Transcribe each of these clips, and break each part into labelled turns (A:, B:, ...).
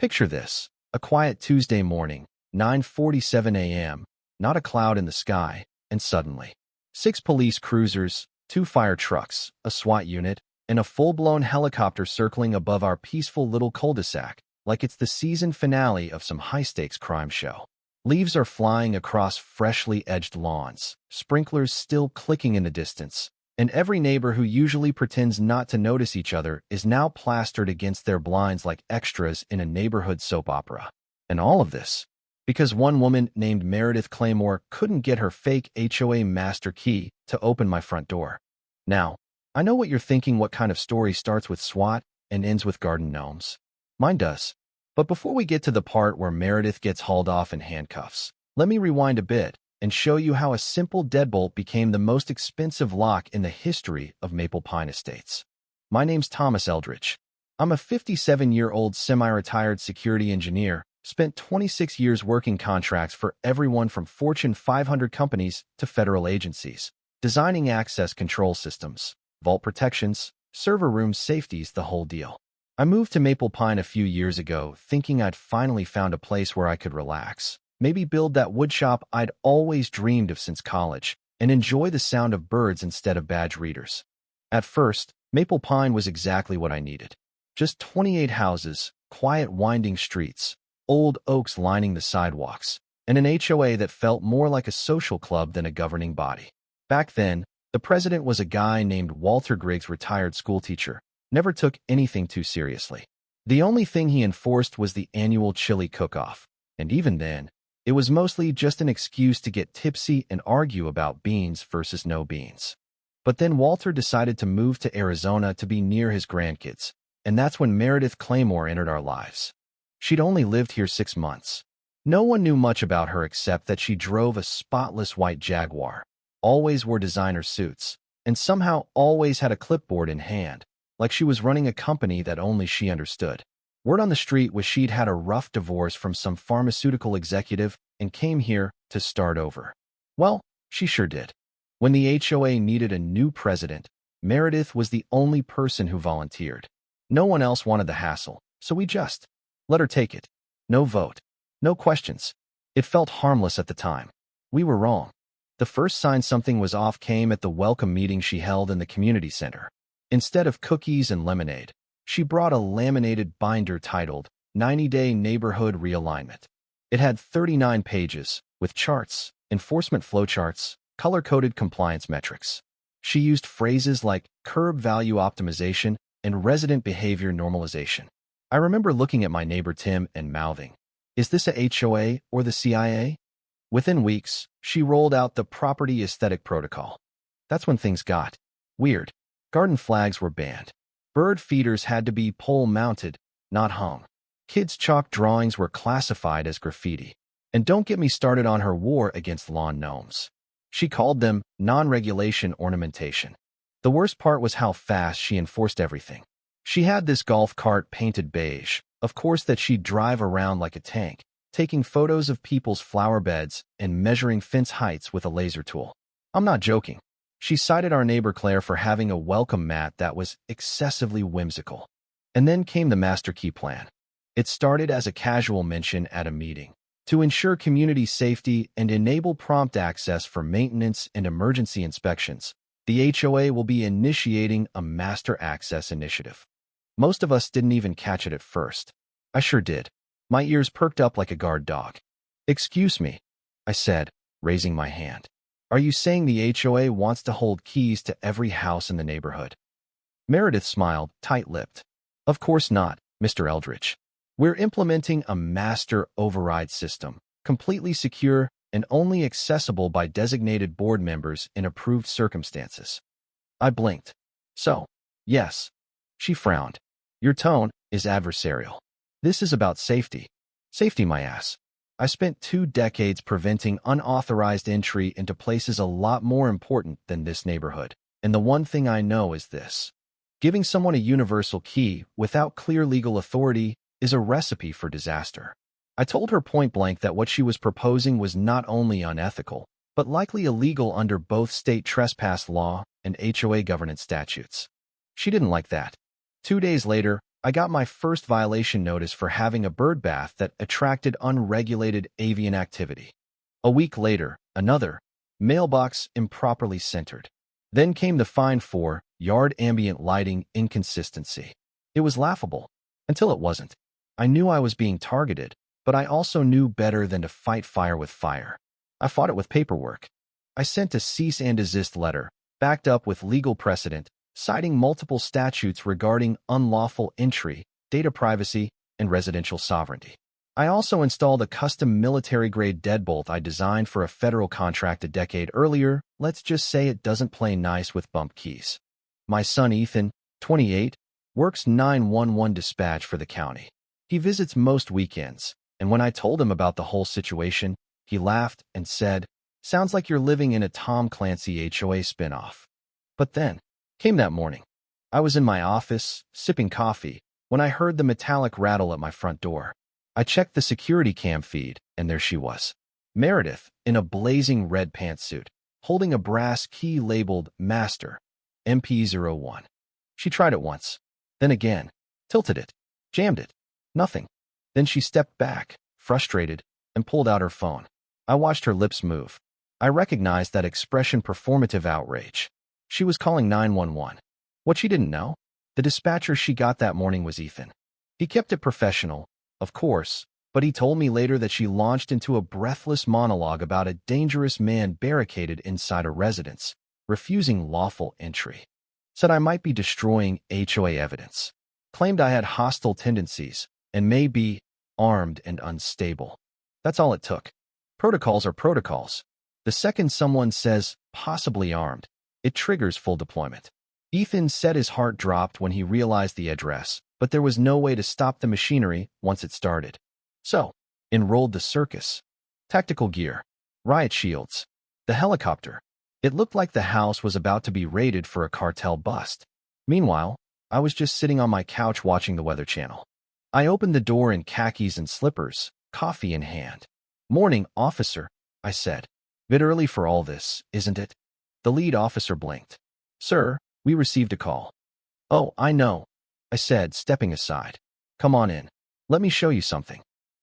A: Picture this: a quiet Tuesday morning, 9:47 a.m., not a cloud in the sky, and suddenly, 6 police cruisers, 2 fire trucks, a SWAT unit, and a full-blown helicopter circling above our peaceful little cul-de-sac, like it's the season finale of some high-stakes crime show. Leaves are flying across freshly edged lawns, sprinklers still clicking in the distance, and every neighbor who usually pretends not to notice each other is now plastered against their blinds like extras in a neighborhood soap opera. And all of this because one woman named Meredith Claymore couldn't get her fake HOA master key to open my front door. Now, I know what you're thinking: what kind of story starts with SWAT and ends with garden gnomes? Mine does. But before we get to the part where Meredith gets hauled off in handcuffs, let me rewind a bit and show you how a simple deadbolt became the most expensive lock in the history of Maple Pine Estates. My name's Thomas Eldridge. I'm a 57-year-old semi-retired security engineer, spent 26 years working contracts for everyone from Fortune 500 companies to federal agencies, designing access control systems, vault protections, server room safeties, the whole deal. I moved to Maple Pine a few years ago, thinking I'd finally found a place where I could relax, maybe build that woodshop I'd always dreamed of since college, and enjoy the sound of birds instead of badge readers. At first, Maple Pine was exactly what I needed. Just 28 houses, quiet winding streets, old oaks lining the sidewalks, and an HOA that felt more like a social club than a governing body. Back then, the president was a guy named Walter Griggs, retired schoolteacher, never took anything too seriously. The only thing he enforced was the annual chili cook-off, and even then, it was mostly just an excuse to get tipsy and argue about beans versus no beans. But then Walter decided to move to Arizona to be near his grandkids, and that's when Meredith Claymore entered our lives. She'd only lived here 6 months. No one knew much about her except that she drove a spotless white Jaguar, always wore designer suits, and somehow always had a clipboard in hand, like she was running a company that only she understood. Word on the street was she'd had a rough divorce from some pharmaceutical executive and came here to start over. Well, she sure did. When the HOA needed a new president, Meredith was the only person who volunteered. No one else wanted the hassle, so we just let her take it. No vote, no questions. It felt harmless at the time. We were wrong. The first sign something was off came at the welcome meeting she held in the community center. Instead of cookies and lemonade, she brought a laminated binder titled 90-Day Neighborhood Realignment. It had 39 pages, with charts, enforcement flowcharts, color-coded compliance metrics. She used phrases like curb value optimization and resident behavior normalization. I remember looking at my neighbor Tim and mouthing, "Is this a HOA or the CIA?" Within weeks, she rolled out the property aesthetic protocol. That's when things got weird. Garden flags were banned. Bird feeders had to be pole-mounted, not hung. Kids' chalk drawings were classified as graffiti. And don't get me started on her war against lawn gnomes. She called them non-regulation ornamentation. The worst part was how fast she enforced everything. She had this golf cart painted beige, of course, that she'd drive around like a tank, taking photos of people's flower beds and measuring fence heights with a laser tool. I'm not joking. She cited our neighbor Claire for having a welcome mat that was excessively whimsical. And then came the master key plan. It started as a casual mention at a meeting. To ensure community safety and enable prompt access for maintenance and emergency inspections, the HOA will be initiating a master access initiative. Most of us didn't even catch it at first. I sure did. My ears perked up like a guard dog. "Excuse me," I said, raising my hand. "Are you saying the HOA wants to hold keys to every house in the neighborhood?" Meredith smiled, tight-lipped. "Of course not, Mr. Eldridge. We're implementing a master override system, completely secure and only accessible by designated board members in approved circumstances." I blinked. "So, yes." She frowned. "Your tone is adversarial. This is about safety." "Safety, my ass. I spent 2 decades preventing unauthorized entry into places a lot more important than this neighborhood. And the one thing I know is this: giving someone a universal key without clear legal authority is a recipe for disaster." I told her point blank that what she was proposing was not only unethical, but likely illegal under both state trespass law and HOA governance statutes. She didn't like that. 2 days later, I got my first violation notice for having a bird bath that attracted unregulated avian activity. A week later, another mailbox improperly centered. Then came the fine for yard ambient lighting inconsistency. It was laughable, until it wasn't. I knew I was being targeted, but I also knew better than to fight fire with fire. I fought it with paperwork. I sent a cease and desist letter, backed up with legal precedent, citing multiple statutes regarding unlawful entry, data privacy, and residential sovereignty. I also installed a custom military-grade deadbolt I designed for a federal contract a decade earlier. Let's just say it doesn't play nice with bump keys. My son Ethan, 28, works 911 dispatch for the county. He visits most weekends, and when I told him about the whole situation, he laughed and said, "Sounds like you're living in a Tom Clancy HOA spinoff." But then came that morning. I was in my office, sipping coffee, when I heard the metallic rattle at my front door. I checked the security cam feed, and there she was. Meredith, in a blazing red pantsuit, holding a brass key labeled Master, MP01. She tried it once, then again, tilted it, jammed it. Nothing. Then she stepped back, frustrated, and pulled out her phone. I watched her lips move. I recognized that expression, performative outrage. She was calling 911. What she didn't know? The dispatcher she got that morning was Ethan. He kept it professional, of course, but he told me later that she launched into a breathless monologue about a dangerous man barricaded inside a residence, refusing lawful entry. Said I might be destroying HOA evidence. Claimed I had hostile tendencies and may be armed and unstable. That's all it took. Protocols are protocols. The second someone says, possibly armed, it triggers full deployment. Ethan said his heart dropped when he realized the address, but there was no way to stop the machinery once it started. So, enrolled the circus. Tactical gear. Riot shields. The helicopter. It looked like the house was about to be raided for a cartel bust. Meanwhile, I was just sitting on my couch watching the Weather Channel. I opened the door in khakis and slippers, coffee in hand. "Morning, officer," I said. "Bit early for all this, isn't it?" The lead officer blinked. "Sir, we received a call." "Oh, I know," I said, stepping aside. "Come on in. Let me show you something."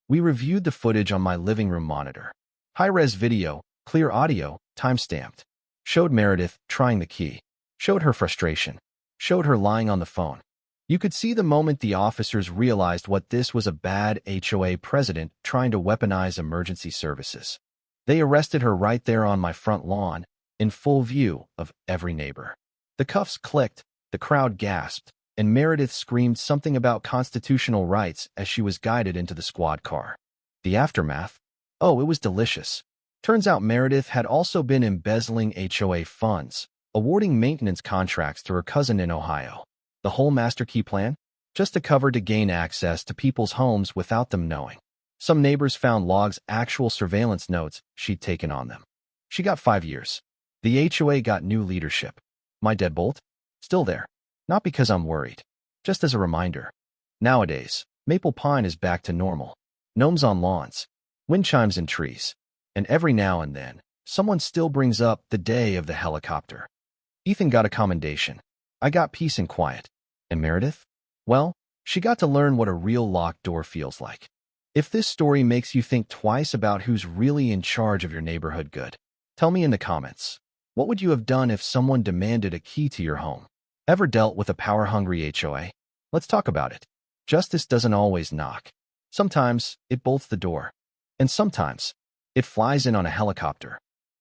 A: We reviewed the footage on my living room monitor. High-res video, clear audio, time-stamped. Showed Meredith trying the key. Showed her frustration. Showed her lying on the phone. You could see the moment the officers realized what this was: a bad HOA president trying to weaponize emergency services. They arrested her right there on my front lawn, in full view of every neighbor. The cuffs clicked, the crowd gasped, and Meredith screamed something about constitutional rights as she was guided into the squad car. The aftermath? Oh, it was delicious. Turns out Meredith had also been embezzling HOA funds, awarding maintenance contracts to her cousin in Ohio. The whole master key plan? Just a cover to gain access to people's homes without them knowing. Some neighbors found logs, actual surveillance notes she'd taken on them. She got 5 years. The HOA got new leadership. My deadbolt? Still there. Not because I'm worried. Just as a reminder. Nowadays, maple pine is back to normal. Gnomes on lawns. Wind chimes in trees. And every now and then, someone still brings up the day of the helicopter. Ethan got a commendation. I got peace and quiet. And Meredith? Well, she got to learn what a real locked door feels like. If this story makes you think twice about who's really in charge of your neighborhood, good. Tell me in the comments. What would you have done if someone demanded a key to your home? Ever dealt with a power-hungry HOA? Let's talk about it. Justice doesn't always knock. Sometimes it bolts the door. And sometimes it flies in on a helicopter.